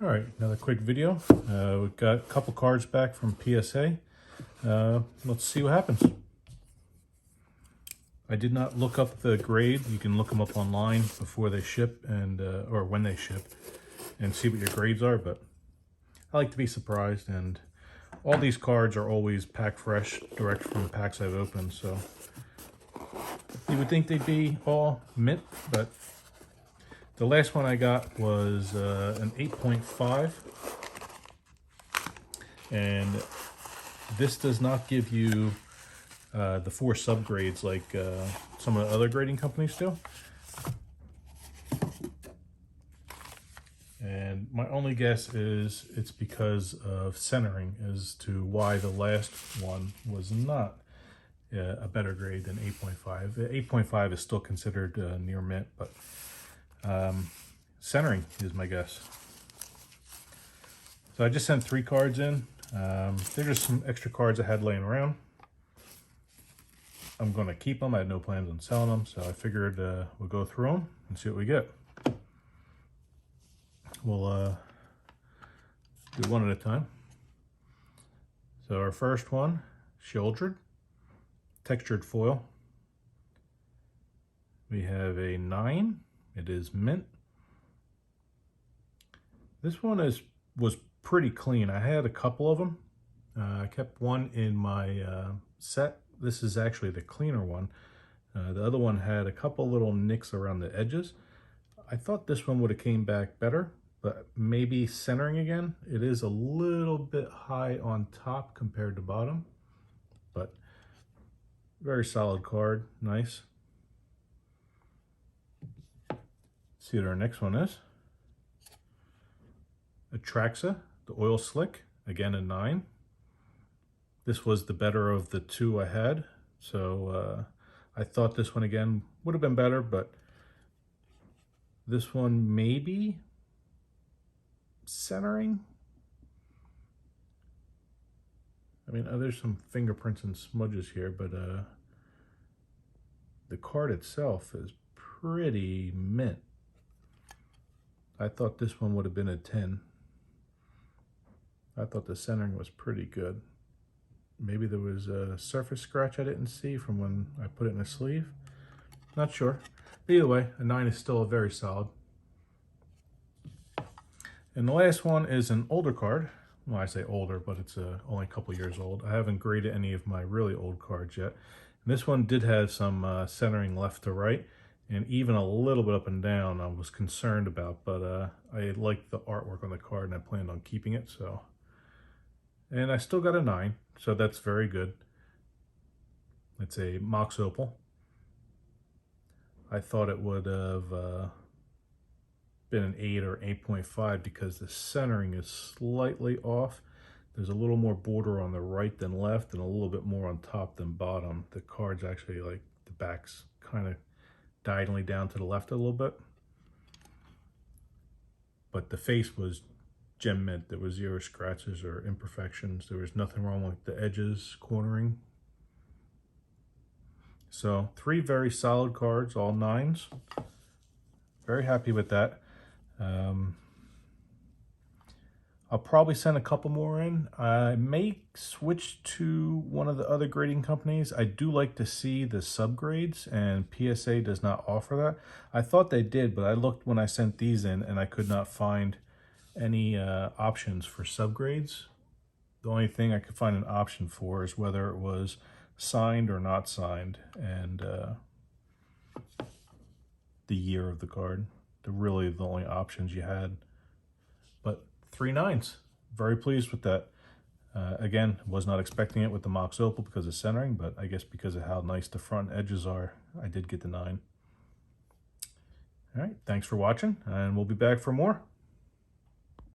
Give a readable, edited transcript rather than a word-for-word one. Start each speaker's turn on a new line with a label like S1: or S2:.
S1: All right, another quick video. We've got a couple cards back from PSA. Let's see what happens. I did not look up the grade. You can look them up online before they ship and or when they ship and see what your grades are, but I like to be surprised, and all these cards are always packed fresh, direct from the packs I've opened, so you would think they'd be all mint, but the last one I got was an 8.5, and this does not give you the 4 subgrades like some of the other grading companies do. And my only guess is it's because of centering as to why the last one was not a better grade than 8.5. 8.5 is still considered near mint, but centering is my guess. So I just sent 3 cards in. They're just some extra cards I had laying around. I'm going to keep them. I had no plans on selling them, so I figured we'll go through them and see what we get. We'll do one at a time. So our first one, Shieldred, textured foil. We have a 9. It is mint. This one was pretty clean. I had a couple of them. I kept one in my set. This is actually the cleaner one. The other one had a couple little nicks around the edges. I thought this one would have came back better, but maybe centering again. It is a little bit high on top compared to bottom, but very solid card, nice. See what our next one is. Atraxa, the oil slick, again a 9. This was the better of the 2 I had, so I thought this one again would have been better, but this one maybe centering. I mean, there's some fingerprints and smudges here, but the card itself is pretty mint. I thought this one would have been a 10. I thought the centering was pretty good. Maybe there was a surface scratch I didn't see from when I put it in a sleeve. Not sure. But either way, a 9 is still very solid. And the last one is an older card. Well, I say older, but it's only a couple years old. I haven't graded any of my really old cards yet. And this one did have some centering left to right, and even a little bit up and down I was concerned about, but I liked the artwork on the card and I planned on keeping it, so. And I still got a 9, so that's very good. It's a Mox Opal. I thought it would have been an 8 or 8.5 because the centering is slightly off. There's a little more border on the right than left and a little bit more on top than bottom. The card's actually, like, the back's kind of diagonally down to the left a little bit. But the face was gem mint. There was 0 scratches or imperfections. There was nothing wrong with the edges cornering. So 3 very solid cards, all 9s. Very happy with that. I'll probably send a couple more in. I may switch to one of the other grading companies. I do like to see the subgrades, and PSA does not offer that. I thought they did, but I looked when I sent these in and I could not find any options for subgrades. The only thing I could find an option for is whether it was signed or not signed, and the year of the card. They're really the only options you had. But 3 9s, very pleased with that. Again, was not expecting it with the Mox Opal because of centering, but I guess because of how nice the front edges are, I did get the 9. All right, thanks for watching, and we'll be back for more.